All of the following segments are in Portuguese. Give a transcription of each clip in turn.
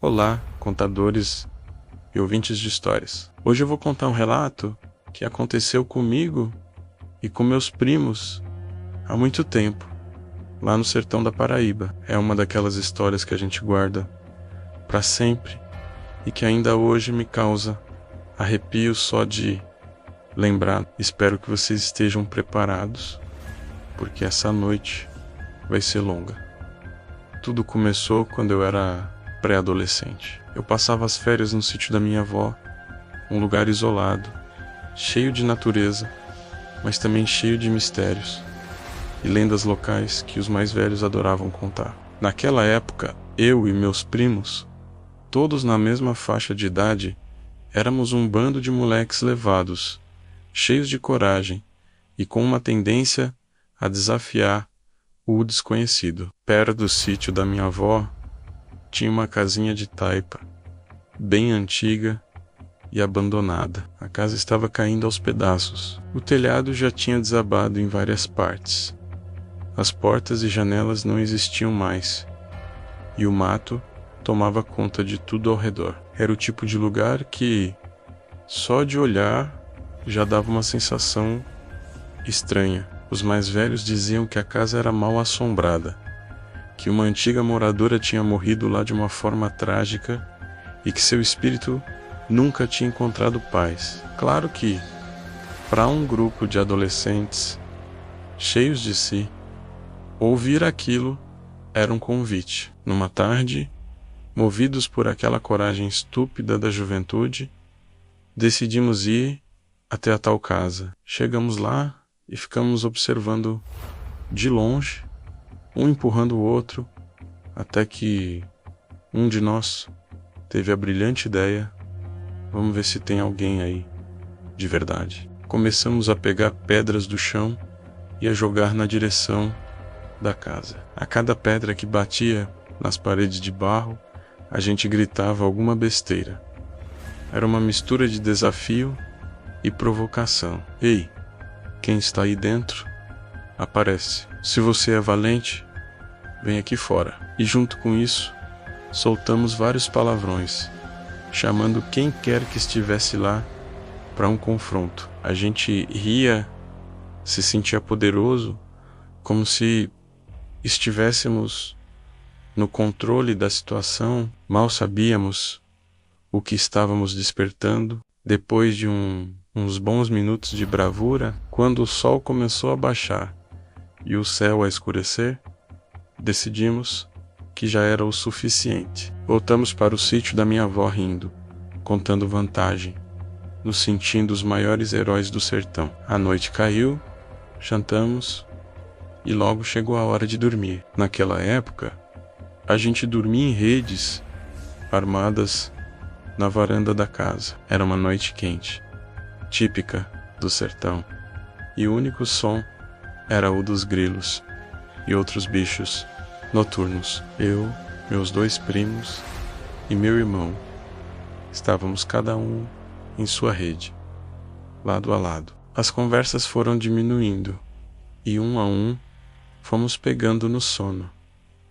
Olá, contadores e ouvintes de histórias. Hoje eu vou contar um relato que aconteceu comigo e com meus primos há muito tempo, lá no sertão da Paraíba. É uma daquelas histórias que a gente guarda para sempre e que ainda hoje me causa arrepio só de lembrar. Espero que vocês estejam preparados, porque essa noite vai ser longa. Tudo começou quando eu era pré-adolescente. Eu passava as férias no sítio da minha avó, um lugar isolado, cheio de natureza, mas também cheio de mistérios e lendas locais que os mais velhos adoravam contar. Naquela época, eu e meus primos, todos na mesma faixa de idade, éramos um bando de moleques levados, cheios de coragem e com uma tendência a desafiar o desconhecido. Perto do sítio da minha avó, tinha uma casinha de taipa, bem antiga e abandonada. A casa estava caindo aos pedaços. O telhado já tinha desabado em várias partes. As portas e janelas não existiam mais, e o mato tomava conta de tudo ao redor. Era o tipo de lugar que, só de olhar, já dava uma sensação estranha. Os mais velhos diziam que a casa era mal assombrada, que uma antiga moradora tinha morrido lá de uma forma trágica e que seu espírito nunca tinha encontrado paz. Claro que, para um grupo de adolescentes cheios de si, ouvir aquilo era um convite. Numa tarde, movidos por aquela coragem estúpida da juventude, decidimos ir até a tal casa. Chegamos lá e ficamos observando de longe, um empurrando o outro, até que um de nós teve a brilhante ideia: vamos ver se tem alguém aí de verdade. Começamos a pegar pedras do chão e a jogar na direção da casa. A cada pedra que batia nas paredes de barro, a gente gritava alguma besteira. Era uma mistura de desafio e provocação. Ei, quem está aí dentro, aparece. Se você é valente, vem aqui fora. E junto com isso, soltamos vários palavrões, chamando quem quer que estivesse lá para um confronto. A gente ria, se sentia poderoso, como se estivéssemos no controle da situação. Mal sabíamos o que estávamos despertando. Depois de uns bons minutos de bravura, quando o sol começou a baixar e o céu a escurecer, decidimos que já era o suficiente. Voltamos para o sítio da minha avó rindo, contando vantagem, nos sentindo os maiores heróis do sertão. A noite caiu, jantamos e logo chegou a hora de dormir. Naquela época, a gente dormia em redes armadas na varanda da casa. Era uma noite quente, típica do sertão, e o único som era o dos grilos e outros bichos noturnos. Eu, meus dois primos e meu irmão estávamos cada um em sua rede, lado a lado. As conversas foram diminuindo e um a um fomos pegando no sono.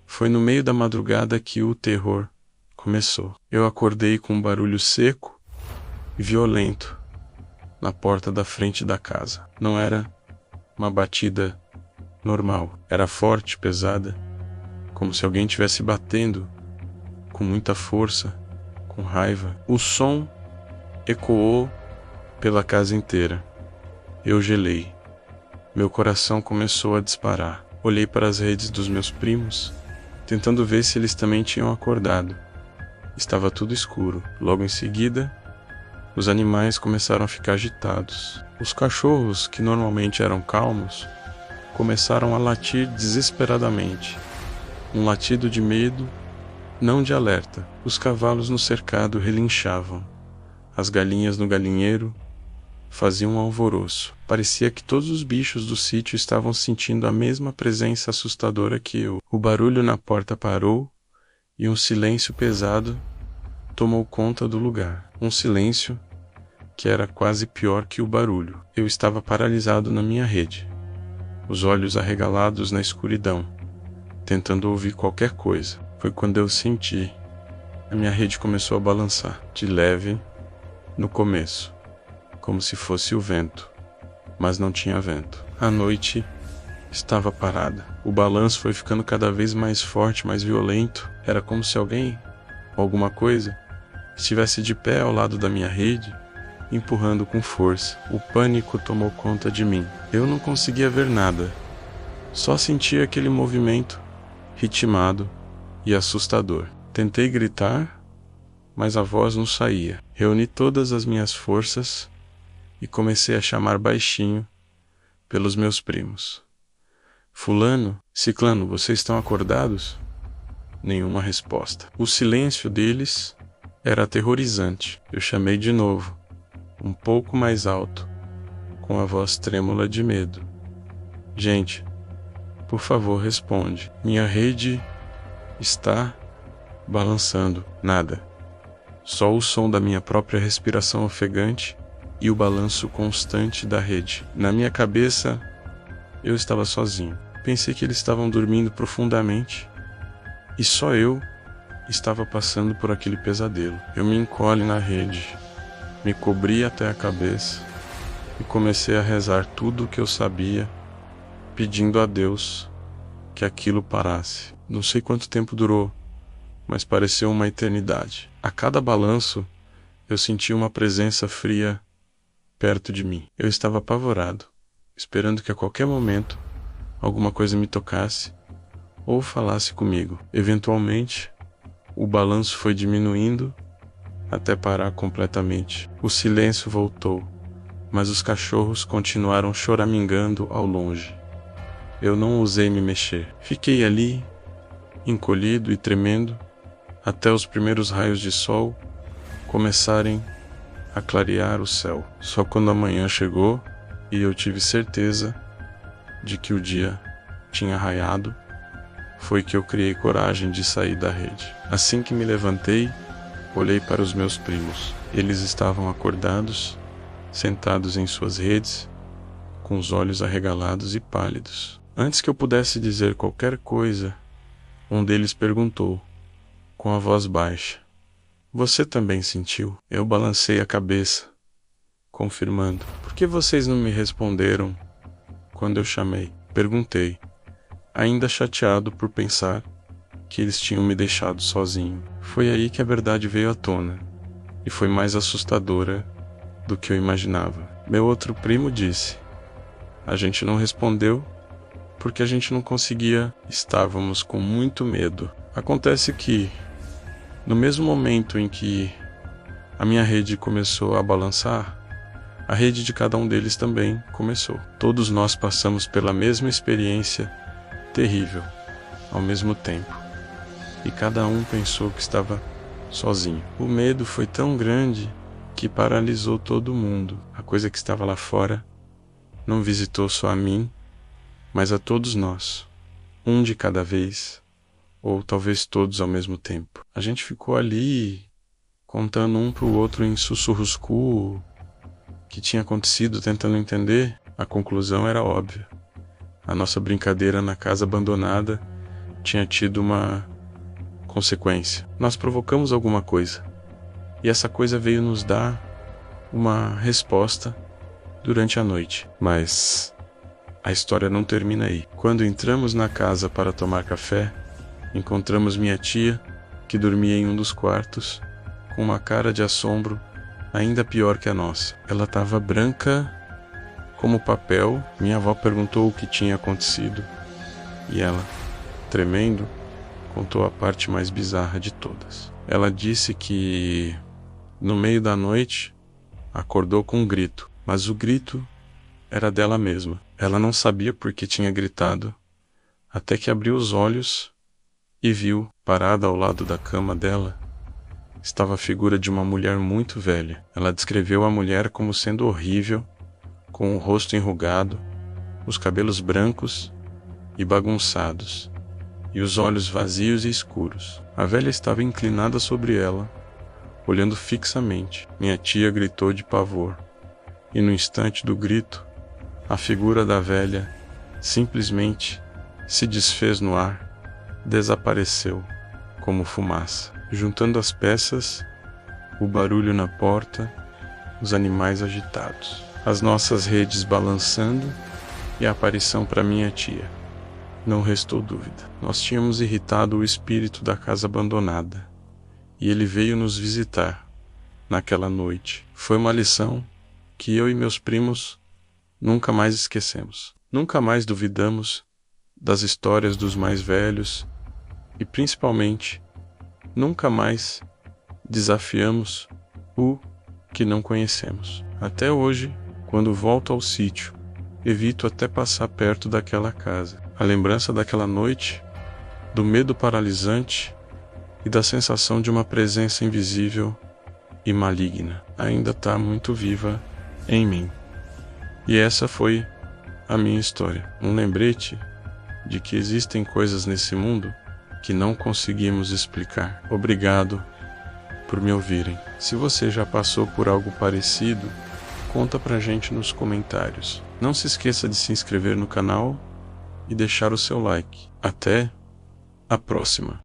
Foi no meio da madrugada que o terror começou. Eu acordei com um barulho seco e violento na porta da frente da casa. Não era uma batida normal, era forte, pesada, como se alguém estivesse batendo com muita força, com raiva. O som ecoou pela casa inteira. Eu gelei. Meu coração começou a disparar. Olhei para as redes dos meus primos, tentando ver se eles também tinham acordado. Estava tudo escuro. Logo em seguida, os animais começaram a ficar agitados. Os cachorros, que normalmente eram calmos, começaram a latir desesperadamente. Um latido de medo, não de alerta. Os cavalos no cercado relinchavam. As galinhas no galinheiro faziam um alvoroço. Parecia que todos os bichos do sítio estavam sentindo a mesma presença assustadora que eu. O barulho na porta parou e um silêncio pesado tomou conta do lugar. Um silêncio que era quase pior que o barulho. Eu estava paralisado na minha rede, os olhos arregalados na escuridão, tentando ouvir qualquer coisa. Foi quando eu senti a minha rede começou a balançar, de leve no começo, como se fosse o vento, mas não tinha vento. A noite estava parada. O balanço foi ficando cada vez mais forte, mais violento. Era como se alguém, ou alguma coisa, estivesse de pé ao lado da minha rede, empurrando com força. O pânico tomou conta de mim. Eu não conseguia ver nada. Só sentia aquele movimento ritmado e assustador. Tentei gritar, mas a voz não saía. Reuni todas as minhas forças e comecei a chamar baixinho pelos meus primos. Fulano, Ciclano, vocês estão acordados? Nenhuma resposta. O silêncio deles era aterrorizante. Eu chamei de novo, um pouco mais alto, com a voz trêmula de medo. Gente, por favor, responde. Minha rede está balançando. Nada. Só o som da minha própria respiração ofegante e o balanço constante da rede. Na minha cabeça, eu estava sozinho. Pensei que eles estavam dormindo profundamente e só eu estava passando por aquele pesadelo. Eu me encolhi na rede, me cobri até a cabeça e comecei a rezar tudo o que eu sabia, pedindo a Deus que aquilo parasse. Não sei quanto tempo durou, mas pareceu uma eternidade. A cada balanço, eu sentia uma presença fria perto de mim. Eu estava apavorado, esperando que a qualquer momento alguma coisa me tocasse ou falasse comigo. Eventualmente, o balanço foi diminuindo até parar completamente. O silêncio voltou, mas os cachorros continuaram choramingando ao longe. Eu não ousei me mexer. Fiquei ali, encolhido e tremendo, até os primeiros raios de sol começarem a clarear o céu. Só quando a manhã chegou e eu tive certeza de que o dia tinha raiado, foi que eu criei coragem de sair da rede. Assim que me levantei, olhei para os meus primos. Eles estavam acordados, sentados em suas redes, com os olhos arregalados e pálidos. Antes que eu pudesse dizer qualquer coisa, um deles perguntou, com a voz baixa: "Você também sentiu?" Eu balancei a cabeça, confirmando. "Por que vocês não me responderam quando eu chamei?" Perguntei, ainda chateado por pensar que eles tinham me deixado sozinho. Foi aí que a verdade veio à tona, e foi mais assustadora do que eu imaginava. Meu outro primo disse: "A gente não respondeu porque a gente não conseguia. Estávamos com muito medo." Acontece que, no mesmo momento em que a minha rede começou a balançar, a rede de cada um deles também começou. Todos nós passamos pela mesma experiência terrível, ao mesmo tempo, e cada um pensou que estava sozinho. O medo foi tão grande que paralisou todo mundo. A coisa que estava lá fora não visitou só a mim, mas a todos nós, um de cada vez, ou talvez todos ao mesmo tempo. A gente ficou ali, contando um para o outro em sussurros o que tinha acontecido, tentando entender. A conclusão era óbvia. A nossa brincadeira na casa abandonada tinha tido uma consequência. Nós provocamos alguma coisa, e essa coisa veio nos dar uma resposta durante a noite. Mas a história não termina aí. Quando entramos na casa para tomar café, encontramos minha tia, que dormia em um dos quartos, com uma cara de assombro ainda pior que a nossa. Ela estava branca como papel. Minha avó perguntou o que tinha acontecido, e ela, tremendo, contou a parte mais bizarra de todas. Ela disse que, no meio da noite, acordou com um grito, mas o grito era dela mesma. Ela não sabia por que tinha gritado, até que abriu os olhos e viu, parada ao lado da cama dela, estava a figura de uma mulher muito velha. Ela descreveu a mulher como sendo horrível, com o rosto enrugado, os cabelos brancos e bagunçados, e os olhos vazios e escuros. A velha estava inclinada sobre ela, olhando fixamente. Minha tia gritou de pavor, e no instante do grito, a figura da velha simplesmente se desfez no ar, desapareceu como fumaça. juntando as peças, o barulho na porta, os animais agitados, as nossas redes balançando e a aparição para minha tia. Não restou dúvida. Nós tínhamos irritado o espírito da casa abandonada, e ele veio nos visitar naquela noite. Foi uma lição que eu e meus primos nunca mais esquecemos. Nunca mais duvidamos das histórias dos mais velhos e, principalmente, nunca mais desafiamos o que não conhecemos. Até hoje, quando volto ao sítio, evito até passar perto daquela casa. A lembrança daquela noite, do medo paralisante e da sensação de uma presença invisível e maligna ainda está muito viva em mim. E essa foi a minha história. Um lembrete de que existem coisas nesse mundo que não conseguimos explicar. Obrigado por me ouvirem. Se você já passou por algo parecido, conta pra gente nos comentários. Não se esqueça de se inscrever no canal e deixar o seu like. Até a próxima!